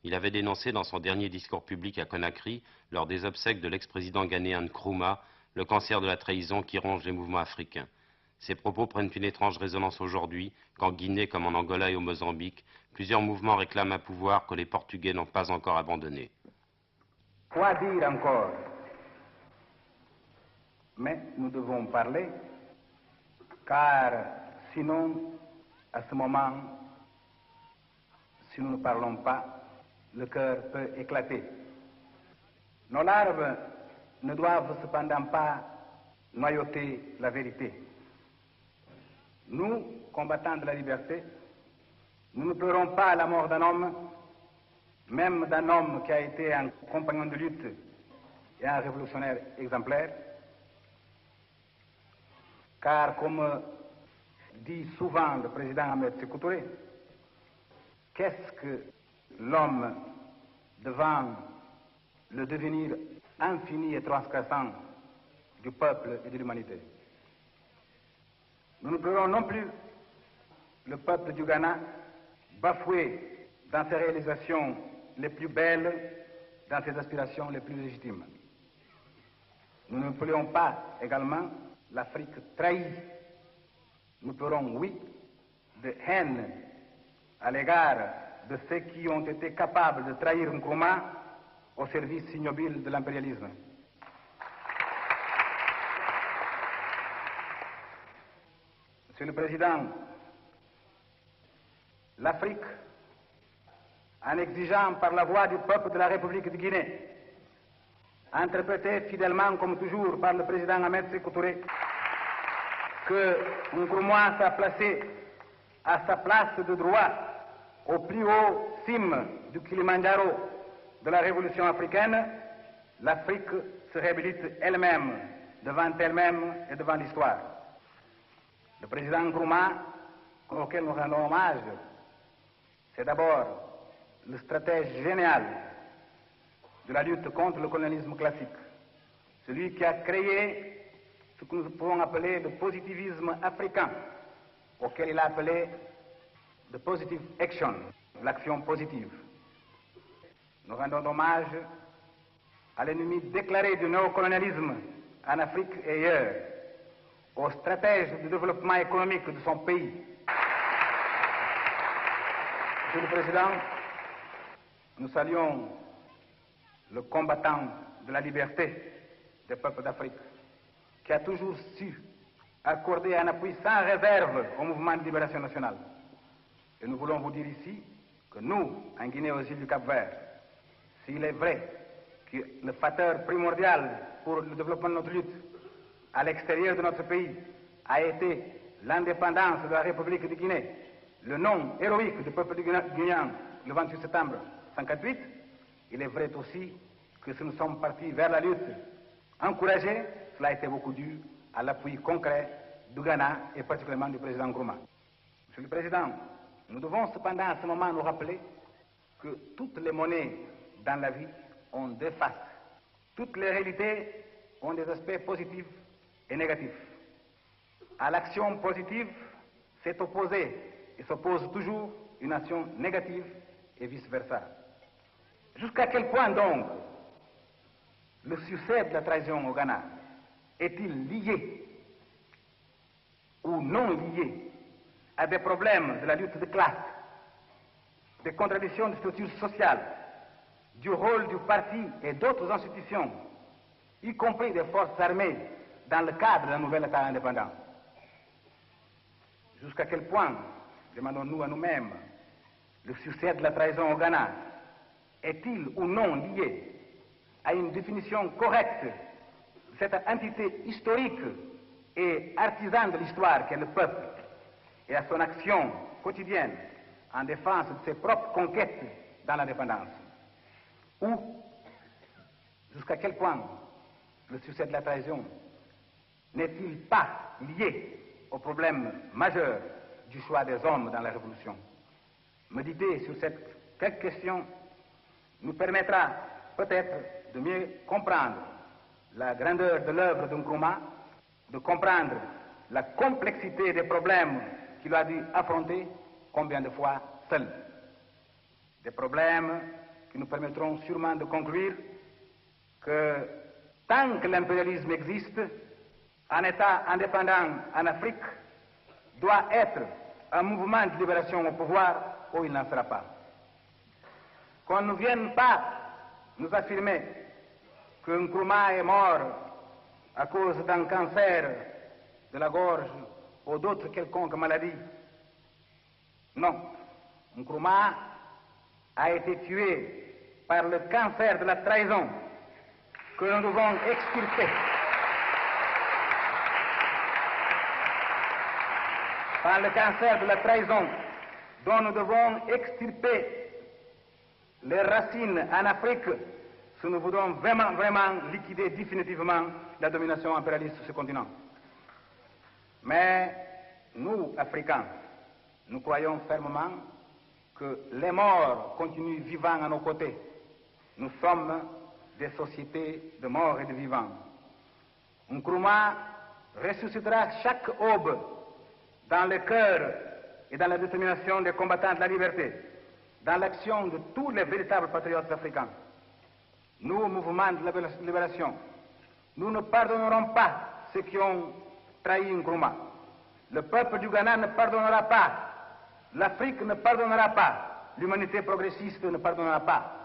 Il avait dénoncé dans son dernier discours public à Conakry, lors des obsèques de l'ex-président ghanéen Nkrumah, le cancer de la trahison qui ronge les mouvements africains. Ces propos prennent une étrange résonance aujourd'hui, qu'en Guinée comme en Angola et au Mozambique, plusieurs mouvements réclament un pouvoir que les Portugais n'ont pas encore abandonné. Quoi dire encore? Mais nous devons parler, car sinon, à ce moment, si nous ne parlons pas, le cœur peut éclater. Nos larmes ne doivent cependant pas noyauter la vérité. Nous, combattants de la liberté, nous ne pleurons pas la mort d'un homme, même d'un homme qui a été un compagnon de lutte et un révolutionnaire exemplaire, car comme dit souvent le président Ahmed Sékou Touré, qu'est-ce que l'homme devant le devenir infini et transgressant du peuple et de l'humanité? Nous ne pleurons non plus le peuple du Ghana bafoué dans ses réalisations les plus belles, dans ses aspirations les plus légitimes. Nous ne pleurons pas également l'Afrique trahie. Nous pleurons, oui, de haine à l'égard de ceux qui ont été capables de trahir Nkrumah au service ignobile de l'impérialisme. Monsieur le Président, l'Afrique, en exigeant par la voix du peuple de la République de Guinée, interprétée fidèlement comme toujours par le président Ahmed Sékou Touré, que Nkrumah s'est placé à sa place de droit au plus haut cime du Kilimandjaro de la révolution africaine, l'Afrique se réhabilite elle-même devant elle-même et devant l'histoire. Le président Nkrumah, auquel nous rendons hommage, c'est d'abord le stratège génial de la lutte contre le colonialisme classique, celui qui a créé ce que nous pouvons appeler le positivisme africain, auquel il a appelé the positive action, l'action positive. Nous rendons hommage à l'ennemi déclaré du néocolonialisme en Afrique et ailleurs, au stratège du développement économique de son pays. Monsieur le Président, nous saluons le combattant de la liberté des peuples d'Afrique, qui a toujours su accorder un appui sans réserve au mouvement de libération nationale. Et nous voulons vous dire ici que nous, en Guinée aux îles du Cap-Vert, s'il est vrai que le facteur primordial pour le développement de notre lutte à l'extérieur de notre pays a été l'indépendance de la République de Guinée, le nom héroïque du peuple guinéen le 28 septembre 1958, il est vrai aussi que si nous sommes partis vers la lutte encouragée, cela a été beaucoup dû à l'appui concret du Ghana et particulièrement du président Nkrumah. Monsieur le Président, nous devons cependant à ce moment nous rappeler que toutes les monnaies dans la vie ont deux faces. Toutes les réalités ont des aspects positifs et négatifs. À l'action positive s'est opposée et s'oppose toujours une action négative et vice-versa. Jusqu'à quel point donc le succès de la trahison au Ghana est-il lié ou non lié à des problèmes de la lutte de classe, des contradictions de structure sociale, du rôle du parti et d'autres institutions, y compris des forces armées, dans le cadre d'un nouvel État indépendant? Jusqu'à quel point, demandons-nous à nous-mêmes, le succès de la trahison au Ghana est-il ou non lié à une définition correcte de cette entité historique et artisane de l'histoire qu'est le peuple et à son action quotidienne en défense de ses propres conquêtes dans l'indépendance? Ou jusqu'à quel point le succès de la trahison n'est-il pas lié au problème majeur du choix des hommes dans la Révolution? Méditer sur cette quelques questions nous permettra peut-être de mieux comprendre la grandeur de l'œuvre de Nkrumah, de comprendre la complexité des problèmes qu'il a dû affronter combien de fois seul. Des problèmes qui nous permettront sûrement de conclure que tant que l'impérialisme existe, un État indépendant en Afrique doit être un mouvement de libération au pouvoir ou il n'en sera pas. Qu'on ne vienne pas nous affirmer que Nkrumah est mort à cause d'un cancer de la gorge ou d'autres quelconques maladies. Non, Nkrumah a été tué par le cancer de la trahison que nous devons extirper. Par le cancer de la trahison dont nous devons extirper les racines en Afrique si nous voulons vraiment liquider définitivement la domination impérialiste sur ce continent. Mais nous, Africains, nous croyons fermement que les morts continuent vivants à nos côtés. Nous sommes des sociétés de morts et de vivants. Nkrumah ressuscitera chaque aube dans le cœur et dans la détermination des combattants de la liberté, dans l'action de tous les véritables patriotes africains. Nous, au mouvement de la libération, nous ne pardonnerons pas ceux qui ont trahi Nkrumah. Le peuple du Ghana ne pardonnera pas. L'Afrique ne pardonnera pas. L'humanité progressiste ne pardonnera pas.